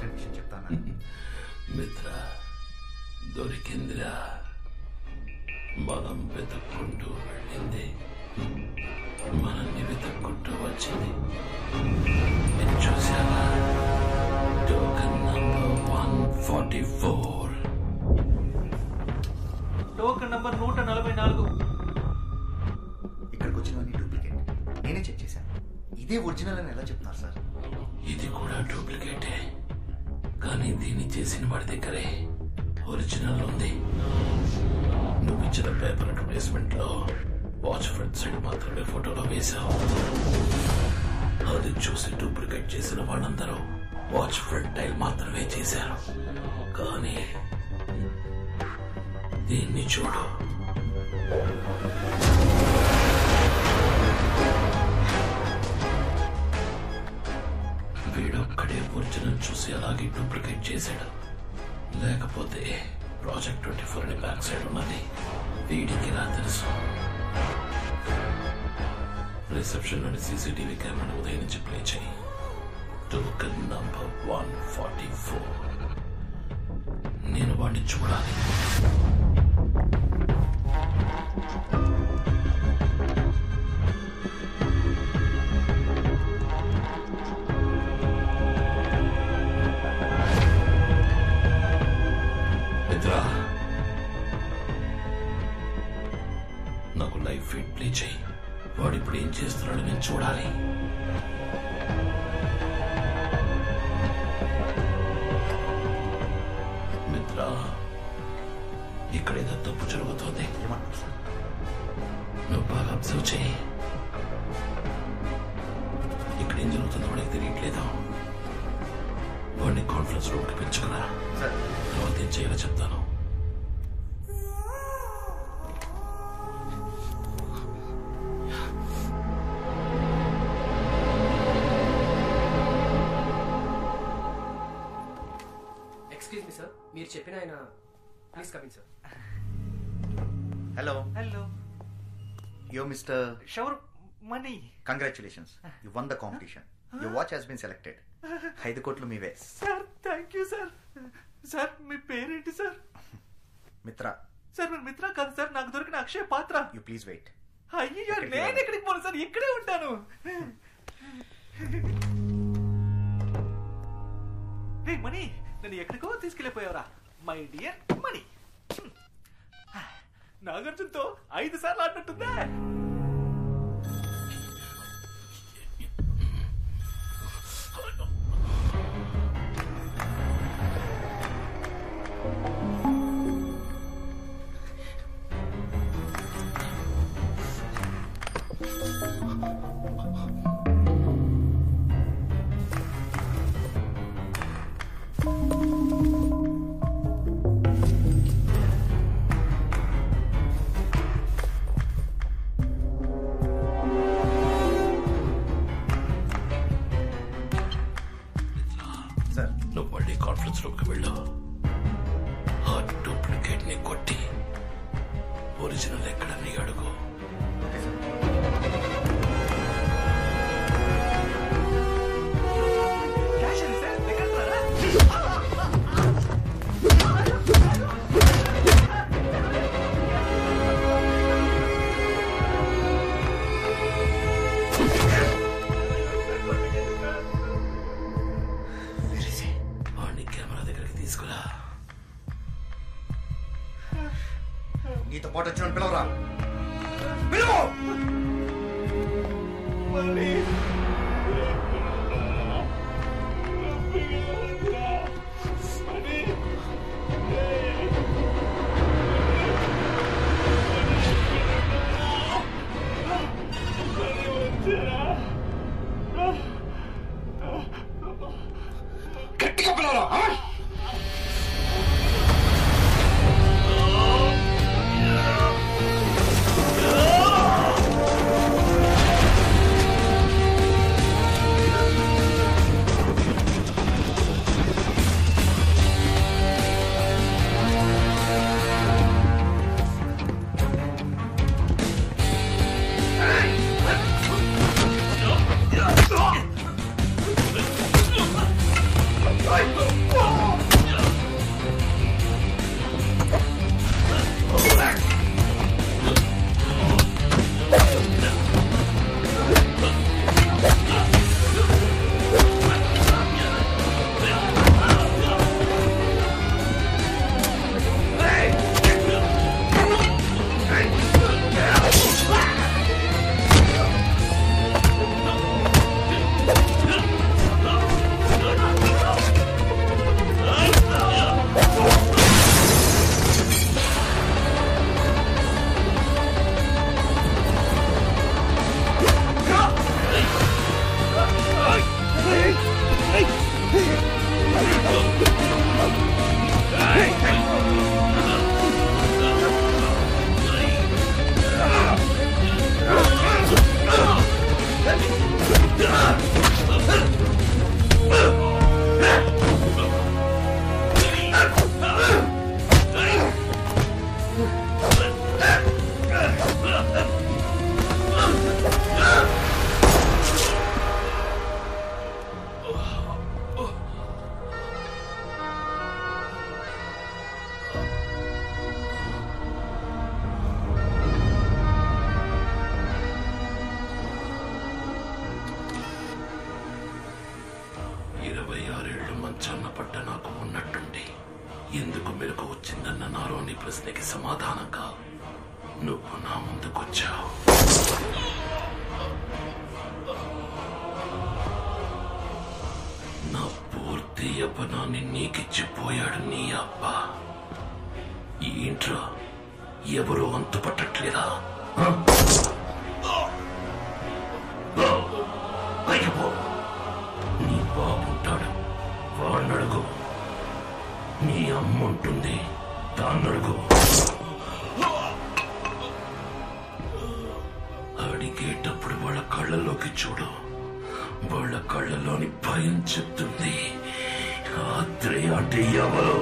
Important విషయం చెప్తాను. మిత్ర, దొరికిందిరా. మనం వెతుక్కుంటూ వెళ్ళింది మనల్ని వెతుక్కుంటూ వచ్చింది. మీరు చూసావా? Token number 144. Token number 144. ఇక్కడికి వచ్చినవన్నీ డూప్లికేట్. నేనే చెక్ చేశాను. ఇదే ఒరిజినల్ అని ఎలా చెప్తున్నారు సార్? ఇది కూడా డూప్లికేటే, కానీ దీన్ని చేసిన వాడి దగ్గరే ఒరిజినల్ ఉంది. నువ్వు ఇచ్చిన పేపర్ అడ్వర్టైజ్మెంట్ లో వాచ్ ఫ్రంట్ సైడ్ మాత్రమే ఫోటోలో వేశావు. అది చూసి డూప్లికేట్ చేసిన వాళ్ళందరూ వాచ్ ఫ్రంట్ టైల్ మాత్రమే చేశారు. కానీ దీన్ని చూడు. వీడొక్కడే ఒరిజినల్ చూసి అలాగే డూప్లికేట్ చేశాడు. లేకపోతే ప్రాజెక్ట్ 24 అని బ్యాక్ సైడ్ ఉన్నది వీడికి రా తెలుసు. రిసెప్షన్ లోని సీసీటీవీ కెమెరా ఉదయం నుంచి ప్లే చేయి. Token number 144. నేను వాడిని చూడాలి. నాకు లైవ్ ఫీడ్ ప్లే చేయి. వాడు ఇప్పుడు ఏం చేస్తున్నాడో నేను చూడాలి. మిత్ర, ఇక్కడేదో తప్పు జరుగుతోంది. నువ్వు బాగా అబ్జర్వ్ చేయి. ఇక్కడ ఏం జరుగుతుందో వాడికి తెలియట్లేదు. వాడిని కాన్ఫరెన్స్ రూమ్కి పెంచుకురా. తర్వాత ఏం చేయాలో చెప్తాను. ఎక్స్క్యూజ్ మీ సార్, మీరు చెప్పిన ఆయన please coming sir. Hello hello, yo mister shower money. Congratulations, you won the competition. Your watch has been selected. 5 కోట్లు మీవే. Sir thank you sir. Sir మీ పేరేంటి సార్? మిత్ర. సార్ మీరు మిత్ర కాదు సార్, నాకు దొరికిన అక్షయ పాత్ర. You please wait. అయ్యో నేను ఎక్కడికి పోను సార్, ఇక్కడే ఉంటాను. రే మనీ, నన్ను ఎక్కడికో తీసుకెళ్ళిపోయావరా మై డియర్ మనీ. నాగార్జునతో 5 సార్లు ఆడినట్టుందా? నువ్వు మళ్ళీ కాన్ఫరెన్స్ రూమ్కి వెళ్ళు. ఆ డూప్లికేట్ ని కొట్టి ఒరిజినల్ ఎక్కడని అడుగు. తీసుకురా. నీతో పాటు వచ్చిన పిలవరా. పిలువు. గట్టిగా పిలవరా. Right. చన్నపడ్డ నాకు ఉన్నట్టుండి ఎందుకు మెలకు వచ్చిందన్న నాలోని ప్రశ్నకి సమాధానంగా నువ్వు నా ముందుకొచ్చావు. నా పూర్తి యవ్వనాన్ని నీకిచ్చిపోయాడు నీ అబ్బ. ఈ ఇంట్లో ఎవరూ అంతుపట్టట్లేదా? నీ బాబుంటాడు, వాణ్ణడుగు. నీ అమ్మ ఉంటుంది, దాన్నడుగు. అడిగేటప్పుడు వాళ్ళ కళ్ళల్లోకి చూడు. వాళ్ళ కళ్ళలోని భయం చెప్తుంది ఆత్రేయ అంటే ఎవరు.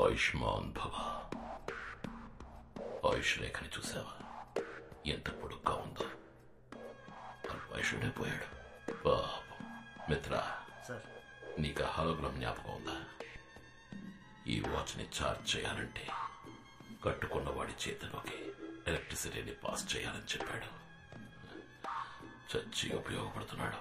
ఆయుష్మాన్ భవ. ఆయుష్ రేఖని చూసావా? ఎంత పొడుగ్గా ఉందో. అల్పాయుషుడైపోయాడు బాబు. మిత్ర, నీకు హాలోగ్రామ్ జ్ఞాపకం ఉందా? ఈ వాచ్ని ఛార్జ్ చేయాలంటే కట్టుకున్న వాడి చేతిలోకి ఎలక్ట్రిసిటీని పాస్ చేయాలని చెప్పాడు. చచ్చి ఉపయోగపడుతున్నాడు.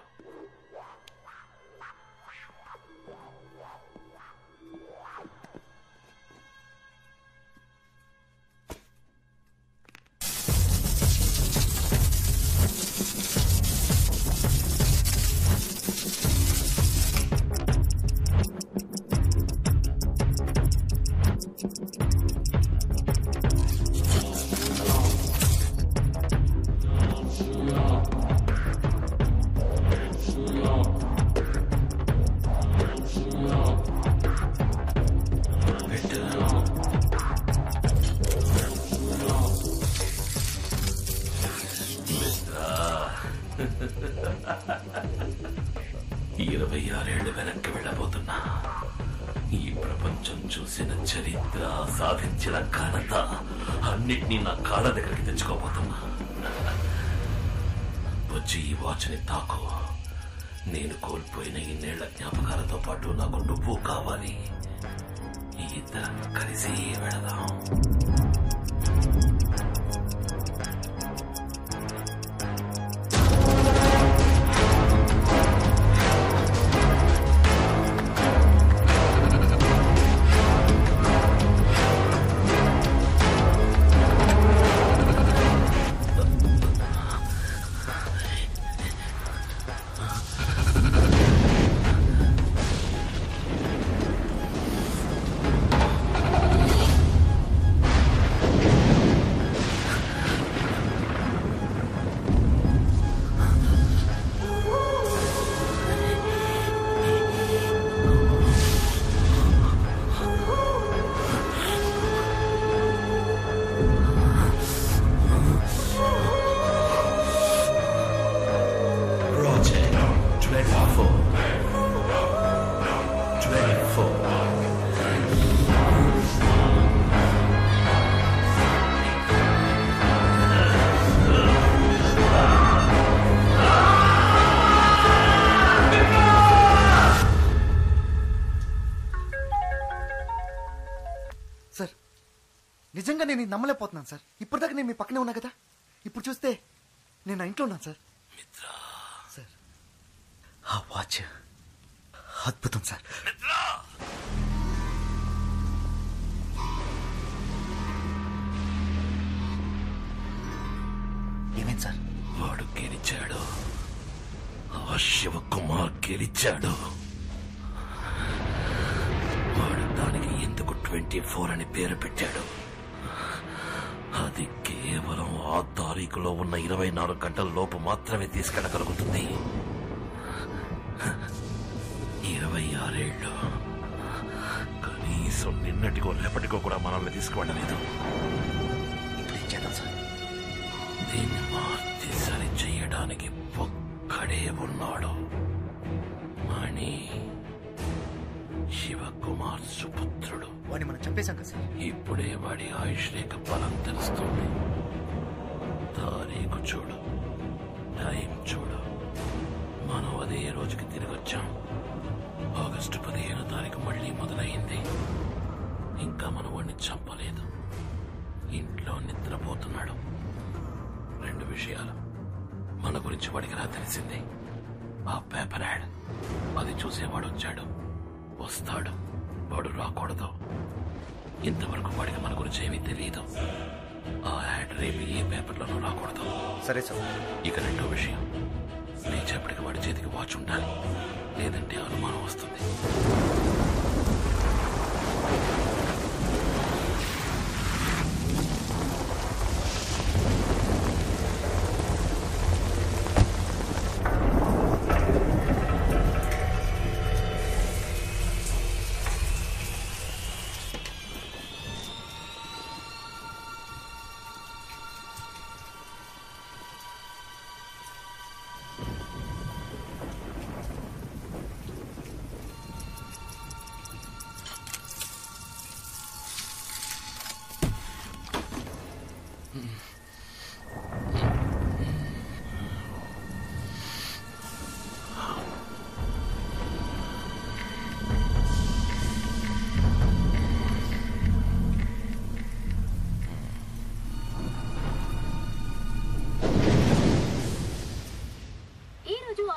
చరిత్ర సాధించిన ఘనత అన్నిటినీ నా కాళ్ళ దగ్గరికి తెచ్చుకోబోతున్నా. వచ్చి ఈ వాచ్ని తాకు. నేను కోల్పోయిన ఇన్నేళ్ల జ్ఞాపకాలతో పాటు నాకు నువ్వు కావాలి. ఈ ఇద్దరం కలిసి వెళదాం. నిజంగా నేను నమ్మలేకపోతున్నాను సార్. ఇప్పటిదాకా నేను మీ పక్కనే ఉన్నా కదా, ఇప్పుడు చూస్తే నేను నా ఇంట్లో ఉన్నాను సార్. సార్ ఆ వాచ్ అద్భుతం సార్. ఏమైంది సార్? వాడు గెలిచాడు. శివకుమార్ గెలిచాడు. వాడు దానికి ఎందుకు 24 అని పేరు పెట్టాడు? అది కేవలం ఆ తారీఖులో ఉన్న 24 గంటల లోపు మాత్రమే తీసుకెళ్ళగలుగుతుంది. 26 ఏళ్ళు కనీసం నిన్నటికో రేపటికో కూడా మనల్ని తీసుకువెళ్ళలేదు. ఇప్పుడు ఇచ్చేద్దాం సార్. దీన్ని మార్చి సరి చెయ్యడానికి ఒక్కడే ఉన్నాడు. మణి, శివకుమార్ సుపుత్రుడు. వాడిని మనం చంపేశాం కదా సార్. ఇప్పుడే వాడి ఆయుష్ రేఖ బలం తెలుస్తుంది. తారీఖు చూడు, టైం చూడు. మనం అదే రోజుకి తిరిగి వచ్చాం. ఆగస్టు 15వ తారీఖు మళ్ళీ మొదలైంది. ఇంకా మనం వాడిని చంపలేదు. ఇంట్లో నిద్రపోతున్నాడు. 2 విషయాలు మన గురించి వాడికి రా తెలిసింది. ఆ పేపర్ యాడ్, అది చూసేవాడు వచ్చాడు, వస్తాడు. వాడు రాకూడదు. ఇంతవరకు వాడికి మన గురించి ఏమీ తెలియదు. ఆ యాడ్ రేపు ఏ పేపర్లోనూ రాకూడదు. సరే సార్. ఇక 2వ విషయం, లేచేపటికి వాడి చేతికి వాచ్ ఉండాలి, లేదంటే అనుమానం వస్తుంది.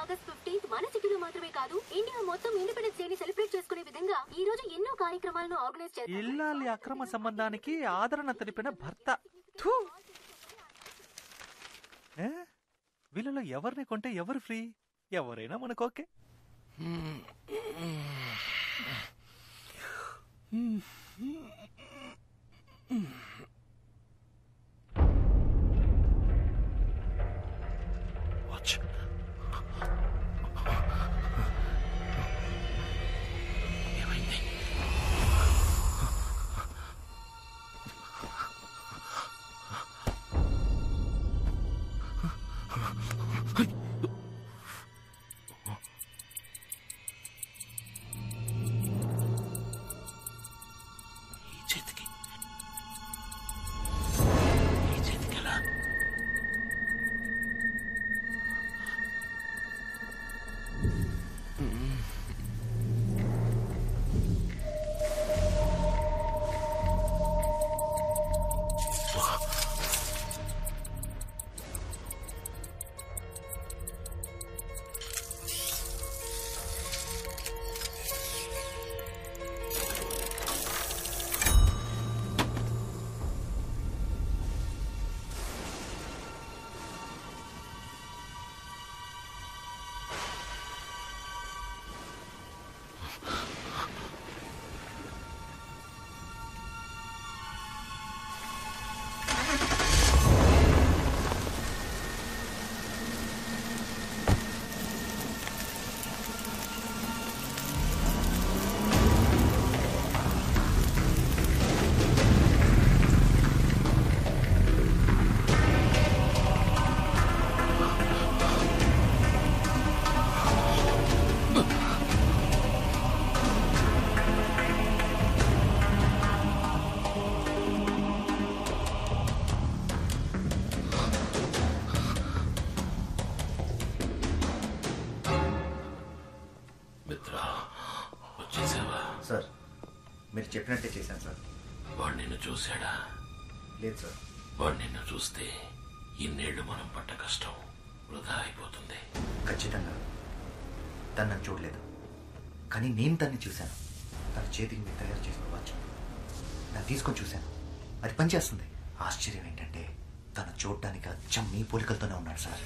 ఆగస్ట్ 15 మన సిటీలో మాత్రమే కాదు, ఇండియా మొత్తం ఇండిపెండెన్స్ డే ని సెలబ్రేట్ చేసుకునే విధంగా ఈ రోజు ఎన్నో కార్యక్రమాలను ఆర్గనైజ్ చేస్తారు. ఇల్లాలి అక్రమ సంబంధానికి ఆదరణ తెలిపిన భర్త. వీళ్ళలో ఎవరిని కొంటే ఎవరు ఫ్రీ? ఎవరైనా మనకు ఓకే. సార్, మీరు చెప్పినట్టే చేశాను సార్. వాడు నిన్ను చూశాడా? లేదు సార్. వాడు నిన్ను చూస్తే ఇన్నేళ్లు మనం పడ్డ కష్టం వృధా అయిపోతుంది. ఖచ్చితంగా తను నన్ను చూడలేదు, కానీ నేను తన్ని చూశాను. తన చేతికి మీరు తయారు చేసిన వాచ్ నేను తీసుకొని చూశాను. అది పనిచేస్తుంది. ఆశ్చర్యం ఏంటంటే తను చూడడానికి అచ్చం మీ పోలికలతోనే ఉన్నాడు సార్.